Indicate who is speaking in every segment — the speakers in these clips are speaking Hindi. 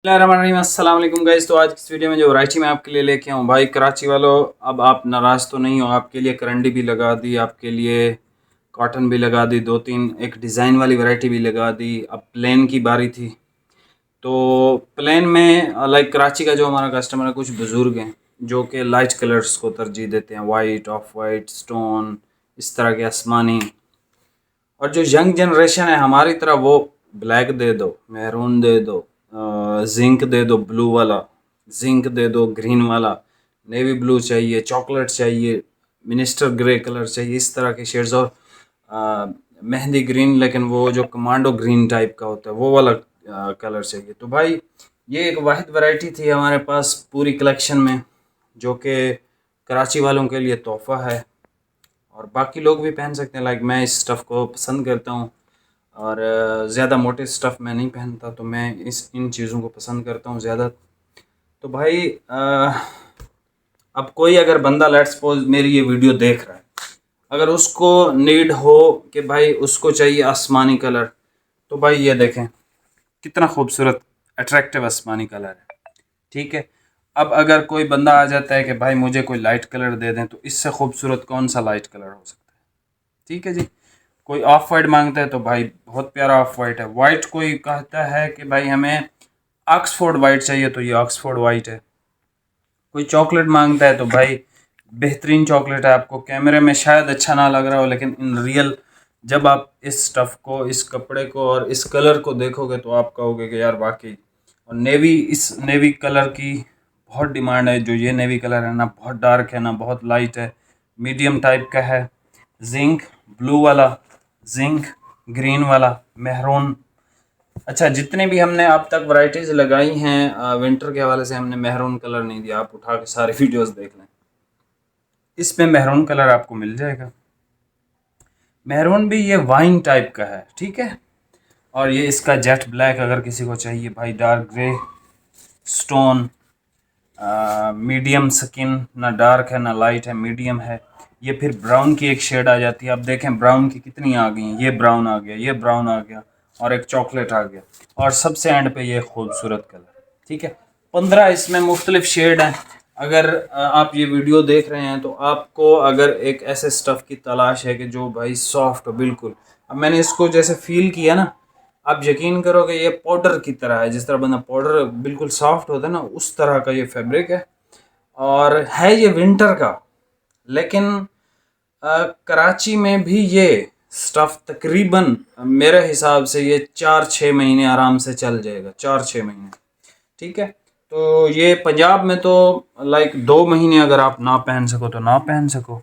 Speaker 1: अस्सलाम वालेकुम गाइस। तो आज की इस वीडियो में जो वैरायटी मैं आपके लिए लेके आऊँ भाई, कराची वालों, अब आप नाराज़ तो नहीं हो। आपके लिए करंडी भी लगा दी, आपके लिए कॉटन भी लगा दी, दो तीन एक डिज़ाइन वाली वैरायटी भी लगा दी। अब प्लेन की बारी थी। तो प्लेन में लाइक कराची का जो हमारा कस्टमर है, कुछ बुज़ुर्ग हैं जो कि लाइट कलर्स को तरजीह देते हैं, वाइट, ऑफ वाइट, स्टोन, इस तरह के आसमानी। और जो यंग जनरेशन है हमारी तरह, वो ब्लैक दे दो, मैरून दे दो, जिंक दे दो, ब्लू वाला जिंक दे दो, ग्रीन वाला, नेवी ब्लू चाहिए, चॉकलेट चाहिए, मिनिस्टर ग्रे कलर चाहिए, इस तरह के शेड्स। और मेहंदी ग्रीन, लेकिन वो जो कमांडो ग्रीन टाइप का होता है वो वाला कलर चाहिए। तो भाई ये एक वाहिद वैरायटी थी हमारे पास पूरी कलेक्शन में, जो कि कराची वालों के लिए तोहफ़ा है और बाकी लोग भी पहन सकते हैं। लाइक मैं इस स्टफ़ को पसंद करता हूँ और ज़्यादा मोटे स्टफ़ मैं नहीं पहनता, तो मैं इन चीज़ों को पसंद करता हूँ ज़्यादा। तो भाई अब कोई अगर बंदा लेट्स सपोज मेरी ये वीडियो देख रहा है, अगर उसको नीड हो कि भाई उसको चाहिए आसमानी कलर, तो भाई ये देखें कितना खूबसूरत अट्रैक्टिव आसमानी कलर है। ठीक है। अब अगर कोई बंदा आ जाता है कि भाई मुझे कोई लाइट कलर दे दें, तो इससे खूबसूरत कौन सा लाइट कलर हो सकता है। ठीक है जी। कोई ऑफ वाइट मांगता है तो भाई बहुत प्यारा ऑफ वाइट है। वाइट कोई कहता है कि भाई हमें ऑक्सफोर्ड वाइट चाहिए, तो ये ऑक्सफोर्ड वाइट है। कोई चॉकलेट मांगता है तो भाई बेहतरीन चॉकलेट है। आपको कैमरे में शायद अच्छा ना लग रहा हो, लेकिन इन रियल जब आप इस स्टफ़ को, इस कपड़े को और इस कलर को देखोगे तो आप कहोगे कि यार वाकई। और नेवी, इस नेवी कलर की बहुत डिमांड है। जो ये नेवी कलर है ना, बहुत डार्क है ना बहुत लाइट है, मीडियम टाइप का है। जिंक ब्लू वाला, जिंक ग्रीन वाला, मेहरून। अच्छा, जितने भी हमने अब तक वैरायटीज़ लगाई हैं विंटर के हवाले से, हमने मेहरून कलर नहीं दिया। आप उठा के सारे वीडियोस देख लें, इसमें मेहरून कलर आपको मिल जाएगा। मेहरून भी ये वाइन टाइप का है, ठीक है। और ये इसका जेट ब्लैक अगर किसी को चाहिए भाई, dark grey, stone, medium skin, ना डार्क है ना लाइट है, मीडियम है। ये फिर ब्राउन की एक शेड आ जाती है। अब देखें ब्राउन की कितनी आ गई हैं। ये ब्राउन आ गया, ये ब्राउन आ गया, और एक चॉकलेट आ गया, और सबसे एंड पे ये खूबसूरत कलर। ठीक है। 15 इसमें मुख्तलिफ शेड हैं। अगर आप ये वीडियो देख रहे हैं तो आपको अगर एक ऐसे स्टफ़ की तलाश है कि जो भाई सॉफ्ट हो बिल्कुल, अब मैंने इसको जैसे फील किया ना, आप यकीन करोगे ये पाउडर की तरह है। जिस तरह बंदा पाउडर बिल्कुल सॉफ्ट होता है ना, उस तरह का ये फैब्रिक है। और है ये विंटर का, लेकिन कराची में भी ये स्टफ़ तकरीबन मेरे हिसाब से ये 4-6 महीने आराम से चल जाएगा, 4-6 महीने। ठीक है। तो ये पंजाब में तो लाइक 2 महीने अगर आप ना पहन सको तो ना पहन सको।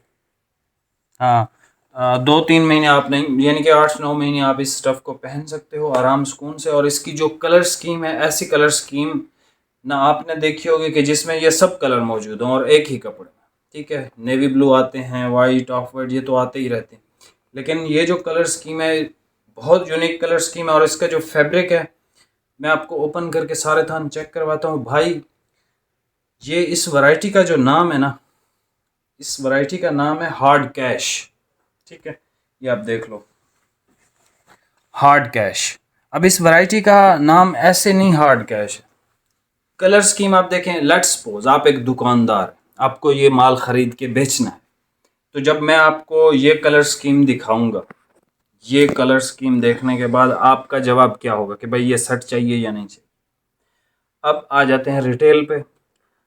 Speaker 1: हाँ, 2-3 महीने आप नहीं, यानी कि 8-9 महीने आप इस स्टफ़ को पहन सकते हो आराम सुकून से। और इसकी जो कलर स्कीम है, ऐसी कलर स्कीम ना आपने देखी होगी कि जिसमें ये सब कलर मौजूद हों और एक ही कपड़े में। ठीक है। नेवी ब्लू आते हैं, वाइट, ऑफ वाइट, ये तो आते ही रहते हैं, लेकिन ये जो कलर स्कीम है बहुत यूनिक कलर स्कीम है। और इसका जो फैब्रिक है, मैं आपको ओपन करके सारे थान चेक करवाता हूँ भाई। ये इस वैरायटी का जो नाम है ना, इस वैरायटी का नाम है हार्ड कैश। ठीक है। ये आप देख लो, हार्ड कैश। अब इस वैरायटी का नाम ऐसे नहीं हार्ड कैश है। कलर स्कीम आप देखें, लेट्स सपोज आप एक दुकानदार, आपको ये माल ख़रीद के बेचना है। तो जब मैं आपको ये कलर स्कीम दिखाऊंगा, ये कलर स्कीम देखने के बाद आपका जवाब क्या होगा कि भाई ये शर्ट चाहिए या नहीं चाहिए। अब आ जाते हैं रिटेल पे।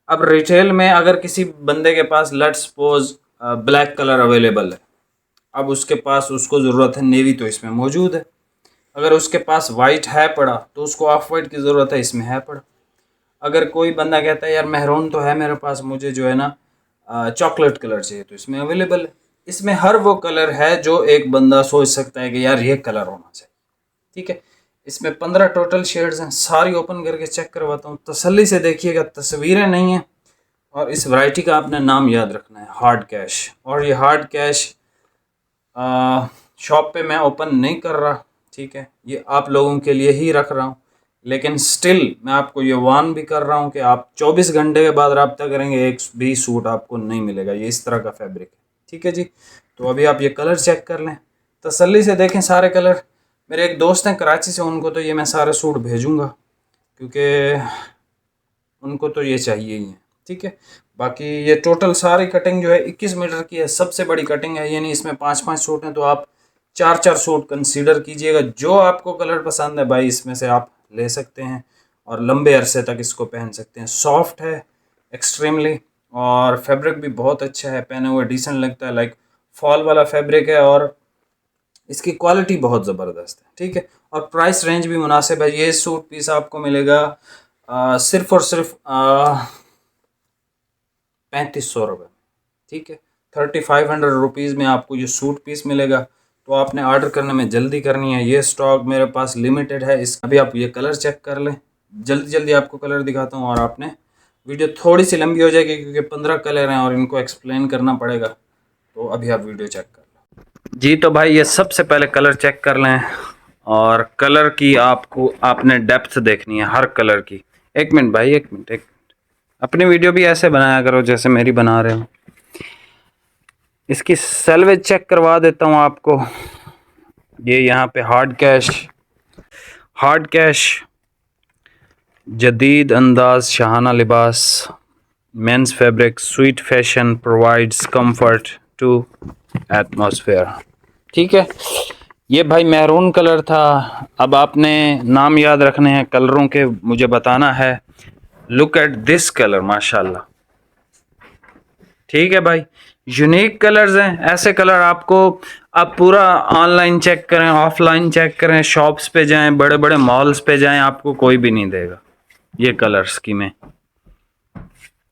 Speaker 1: अब रिटेल में अगर किसी बंदे के पास let's suppose black colour available है, अब उसके पास, उसको ज़रूरत है नेवी, तो इसमें मौजूद है। अगर उसके पास वाइट है पड़ा तो उसको ऑफ वाइट की ज़रूरत है, इसमें है पड़ा। अगर कोई बंदा कहता है यार मेहरून तो है मेरे पास, मुझे जो है ना चॉकलेट कलर चाहिए, तो इसमें अवेलेबल है। इसमें हर वो कलर है जो एक बंदा सोच सकता है कि यार ये कलर होना चाहिए। ठीक है। इसमें 15 टोटल शेड्स हैं, सारी ओपन करके चेक करवाता हूँ, तसल्ली से देखिएगा, तस्वीरें नहीं हैं। और इस वैरायटी का आपने नाम याद रखना है, हार्ड कैश। और ये हार्ड कैश शॉप पे मैं ओपन नहीं कर रहा, ठीक है, ये आप लोगों के लिए ही रख रहा हूँ। लेकिन स्टिल मैं आपको ये वार्न भी कर रहा हूँ कि आप 24 घंटे के बाद रब्ता करेंगे, एक भी सूट आपको नहीं मिलेगा। ये इस तरह का फैब्रिक है। ठीक है जी। तो अभी आप ये कलर चेक कर लें, तसल्ली से देखें सारे कलर। मेरे एक दोस्त हैं कराची से, उनको तो ये मैं सारे सूट भेजूँगा, क्योंकि उनको तो ये चाहिए ही है। ठीक है, बाकी ये टोटल सारी कटिंग जो है 21 मीटर की है, सबसे बड़ी कटिंग है, यानी इसमें 5-5 सूट हैं, तो आप 4-4 सूट कंसीडर कीजिएगा। जो आपको कलर पसंद है भाई इसमें से आप ले सकते हैं और लंबे अरसे तक इसको पहन सकते हैं। सॉफ्ट है एक्सट्रीमली, और फैब्रिक भी बहुत अच्छा है, पहने हुए डिसेंट लगता है, लाइक फॉल वाला फैब्रिक है, और इसकी क्वालिटी बहुत ज़बरदस्त है। ठीक है, और प्राइस रेंज भी मुनासिब है। ये सूट पीस आपको मिलेगा सिर्फ और सिर्फ 3500 रुपये। ठीक है, 3500 रुपीज़ में आपको ये सूट पीस मिलेगा। तो आपने ऑर्डर करने में जल्दी करनी है, ये स्टॉक मेरे पास लिमिटेड है। इस अभी आप ये कलर चेक कर लें, जल्दी जल्दी आपको कलर दिखाता हूँ, और आपने वीडियो थोड़ी सी लंबी हो जाएगी क्योंकि 15 कलर हैं और इनको एक्सप्लेन करना पड़ेगा। तो अभी आप वीडियो चेक कर लो जी। तो भाई ये सबसे पहले कलर चेक कर लें, और कलर की आपने डेप्थ देखनी है हर कलर की। एक मिनट भाई, एक मिनट। अपनी वीडियो भी ऐसे बनाया करो जैसे मेरी बना रहे हो। इसकी सेल्वेज चेक करवा देता हूँ आपको। ये यहाँ पे हार्ड कैश जदीद अंदाज शाहाना लिबास, men's fabric, sweet fashion provides comfort to atmosphere. ठीक है, ये भाई मैरून कलर था। अब आपने नाम याद रखने हैं कलरों के, मुझे बताना है। लुक एट दिस कलर, माशाल्लाह। ठीक है भाई, यूनिक कलर्स हैं। ऐसे कलर आपको, आप पूरा ऑनलाइन चेक करें, ऑफलाइन चेक करें, शॉप्स पे जाएं, बड़े बड़े मॉल्स पे जाएं, आपको कोई भी नहीं देगा ये कलर स्कीमें।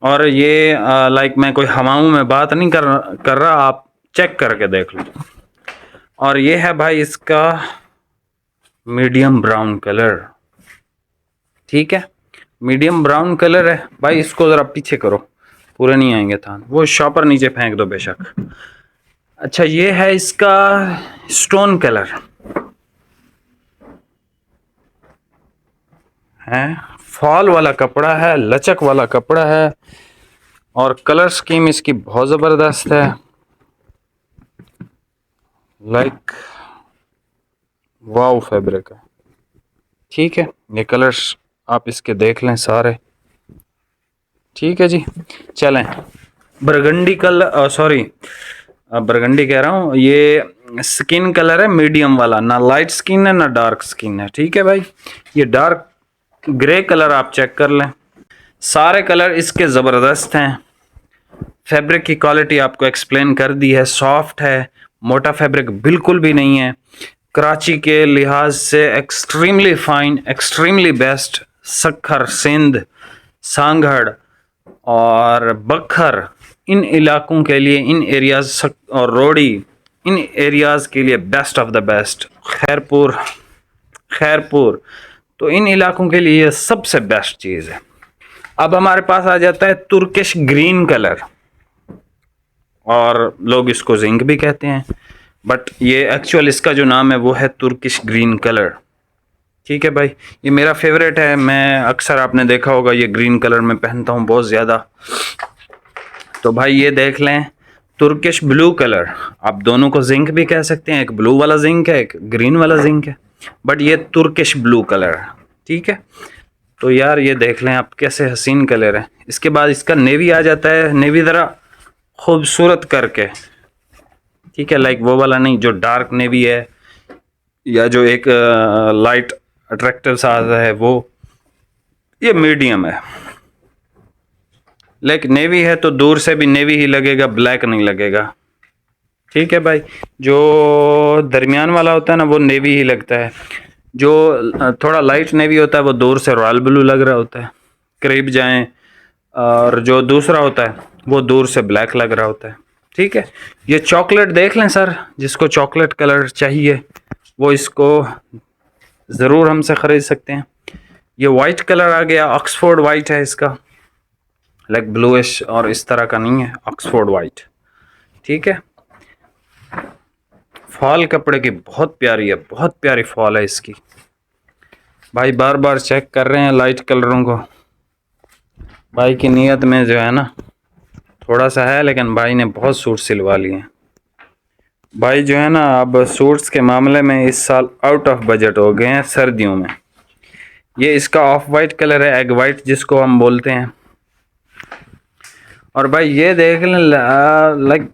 Speaker 1: और ये लाइक मैं कोई हवाओं में बात नहीं कर रहा, आप चेक करके देख लो। और ये है भाई इसका मीडियम ब्राउन कलर। ठीक है, मीडियम ब्राउन कलर है भाई। इसको ज़रा पीछे करो, पूरे नहीं आएंगे थान, वो शॉपर नीचे फेंक दो बेशक। अच्छा, ये है इसका स्टोन कलर है, फॉल वाला कपड़ा है, लचक वाला कपड़ा है, और कलर स्कीम इसकी बहुत ज़बरदस्त है। लाइक वाव फैब्रिक है। ठीक है, ये कलर्स आप इसके देख लें सारे। ठीक है जी, चलें। बरगंडी कलर, सॉरी बरगंडी कह रहा हूँ, ये स्किन कलर है मीडियम वाला, ना लाइट स्किन है ना डार्क स्किन है। ठीक है भाई, ये डार्क ग्रे कलर आप चेक कर लें। सारे कलर इसके ज़बरदस्त हैं। फैब्रिक की क्वालिटी आपको एक्सप्लेन कर दी है, सॉफ्ट है, मोटा फैब्रिक बिल्कुल भी नहीं है। कराची के लिहाज से extremely fine, extremely best. Sukkur, Sindh, Sanghar और बखर, इन इलाकों के लिए, इन एरियाज, और रोड़ी, इन एरियाज़ के लिए best of the best. Khairpur, तो इन इलाकों के लिए सबसे बेस्ट चीज़ है। अब हमारे पास आ जाता है तुर्किश ग्रीन कलर, और लोग इसको जिंक भी कहते हैं, बट ये एक्चुअल इसका जो नाम है वो है तुर्किश ग्रीन कलर। ठीक है भाई, ये मेरा फेवरेट है। मैं अक्सर, आपने देखा होगा, ये ग्रीन कलर में पहनता हूँ बहुत ज़्यादा। तो भाई ये देख लें, तुर्किश ब्लू कलर, आप दोनों को जिंक भी कह सकते हैं। एक ब्लू वाला जिंक है, एक ग्रीन वाला जिंक है, बट ये तुर्किश ब्लू कलर है। ठीक है, तो यार ये देख लें आप, कैसे हसीन कलर है। इसके बाद इसका नेवी आ जाता है, नेवी ज़रा खूबसूरत करके। ठीक है, लाइक वो वाला नहीं जो डार्क नेवी है, या जो एक लाइट अट्रैक्टिव सा आता है, वो ये मीडियम है। लाइक नेवी है तो दूर से भी नेवी ही लगेगा, ब्लैक नहीं लगेगा। ठीक है भाई, जो दरमियान वाला होता है ना वो नेवी ही लगता है। जो थोड़ा लाइट नेवी होता है वो दूर से रॉयल ब्लू लग रहा होता है, करीब जाएं। और जो दूसरा होता है वो दूर से ब्लैक लग रहा होता है। ठीक है, ये चॉकलेट देख लें सर, जिसको चॉकलेट कलर चाहिए वो इसको ज़रूर हमसे ख़रीद सकते हैं। ये वाइट कलर आ गया, ऑक्सफोर्ड वाइट है इसका, लाइक ब्लूइश, और इस तरह का नहीं है, ऑक्सफोर्ड वाइट। ठीक है, फॉल कपड़े की बहुत प्यारी है, बहुत प्यारी फॉल है इसकी। भाई बार बार चेक कर रहे हैं लाइट कलरों को। भाई की नीयत में जो है ना थोड़ा सा है, लेकिन भाई ने बहुत सूट सिलवा लिए हैं। भाई जो है ना, अब सूट्स के मामले में इस साल आउट ऑफ बजट हो गए हैं सर्दियों में। ये इसका ऑफ वाइट कलर है, एग वाइट जिसको हम बोलते हैं। और भाई ये देख लें, लाइक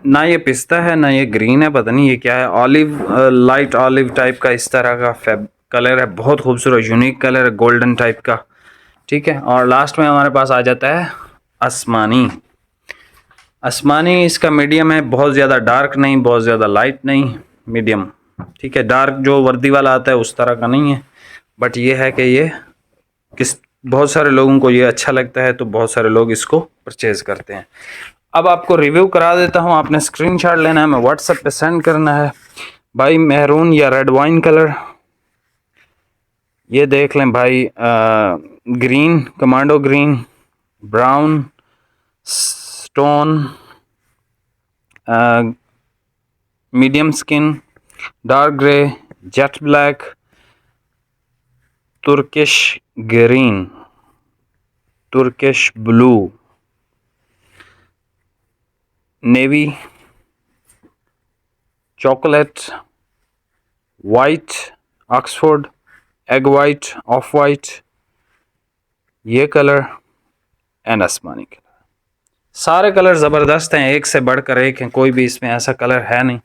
Speaker 1: ना ये पिस्ता है ना ये ग्रीन है, पता नहीं ये क्या है, ऑलिव, लाइट ऑलिव टाइप का इस तरह का कलर है। बहुत खूबसूरत यूनिक कलर है, गोल्डन टाइप का। ठीक है, और लास्ट में हमारे पास आ जाता है आसमानी। आसमानी इसका मीडियम है, बहुत ज़्यादा डार्क नहीं, बहुत ज़्यादा लाइट नहीं, मीडियम। ठीक है, डार्क जो वर्दी वाला आता है उस तरह का नहीं है, बट ये है कि ये बहुत सारे लोगों को ये अच्छा लगता है, तो बहुत सारे लोग इसको परचेज़ करते हैं। अब आपको रिव्यू करा देता हूँ, आपने स्क्रीनशॉट लेना है, मैं व्हाट्सएप पे सेंड करना है भाई। मैरून या रेड वाइन कलर, ये देख लें भाई, green, commando green, brown, stone, medium skin, dark grey, jet black, Turkish green, Turkish blue, navy, chocolate, white, Oxford, egg white, of white, ये कलर एंड आसमानी कलर। सारे कलर ज़बरदस्त हैं, एक से बढ़कर एक हैं, कोई भी इसमें ऐसा कलर है नहीं।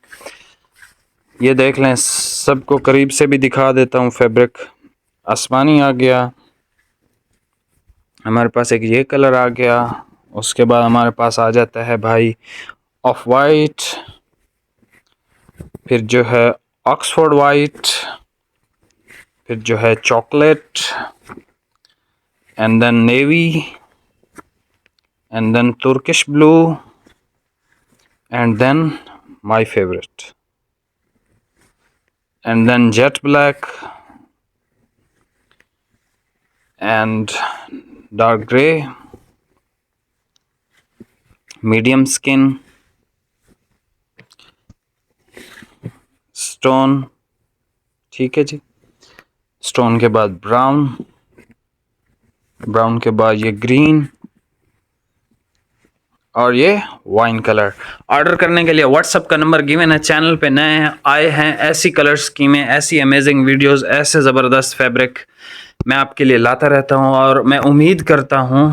Speaker 1: ये देख लें, सबको करीब से भी दिखा देता हूँ। फैब्रिक आसमानी आ गया, हमारे पास एक ये कलर आ गया, उसके बाद हमारे पास आ जाता है भाई ऑफ वाइट, फिर जो है ऑक्सफोर्ड वाइट, फिर जो है chocolate, and then navy, and then Turkish blue, and then my favourite, and then jet black, and dark grey, medium skin, stone. ठीक है जी, स्टोन के बाद ब्राउन, ब्राउन के बाद ये ग्रीन, और ये वाइन कलर। ऑर्डर करने के लिए व्हाट्सएप का नंबर गिवन है। चैनल पे नए आए हैं, ऐसी कलर स्कीमें, ऐसी अमेजिंग वीडियोस, ऐसे ज़बरदस्त फैब्रिक मैं आपके लिए लाता रहता हूं। और मैं उम्मीद करता हूं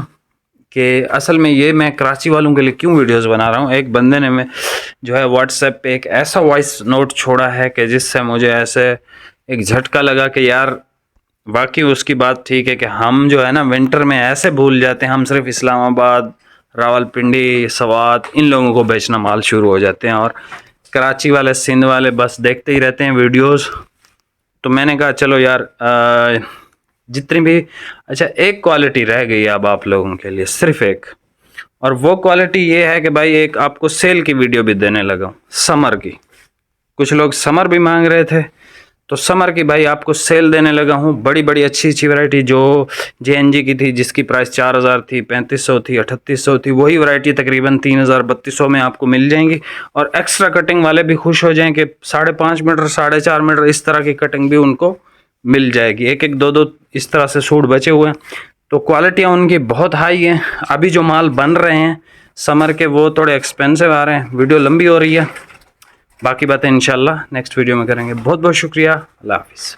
Speaker 1: कि असल में ये मैं कराची वालों के लिए क्यों वीडियोस बना रहा हूं, एक बंदे ने मैं जो है व्हाट्सएप पे एक ऐसा वॉइस नोट छोड़ा है कि जिससे मुझे ऐसे एक झटका लगा कि यार बाकी उसकी बात ठीक है कि हम जो है ना विंटर में ऐसे भूल जाते हैं, हम सिर्फ इस्लामाबाद, रावलपिंडी, सवात, इन लोगों को बेचना माल शुरू हो जाते हैं, और कराची वाले, सिंध वाले बस देखते ही रहते हैं वीडियोस। तो मैंने कहा चलो यार, जितनी भी, अच्छा एक क्वालिटी रह गई अब आप लोगों के लिए, सिर्फ एक, और वो क्वालिटी ये है कि भाई एक आपको सेल की वीडियो भी देने लगा, समर की। कुछ लोग समर भी मांग रहे थे, तो समर की भाई आपको सेल देने लगा हूँ। बड़ी बड़ी अच्छी अच्छी वैरायटी जो JNG की थी, जिसकी प्राइस 4000 थी, 3500 थी, 3800 थी, वही वैरायटी तकरीबन 3000 3200 में आपको मिल जाएंगी। और एक्स्ट्रा कटिंग वाले भी खुश हो जाएं कि 5.5 मीटर, 4.5 मीटर इस तरह की कटिंग भी उनको मिल जाएगी। एक एक दो दो इस तरह से सूट बचे हुए हैं, तो क्वालिटियाँ उनकी बहुत हाई हैं। अभी जो माल बन रहे हैं समर के वो थोड़े एक्सपेंसिव आ रहे हैं। वीडियो लंबी हो रही है, बाकी बातें इंशाल्लाह नेक्स्ट वीडियो में करेंगे। बहुत बहुत शुक्रिया, अल्लाह हाफिज़।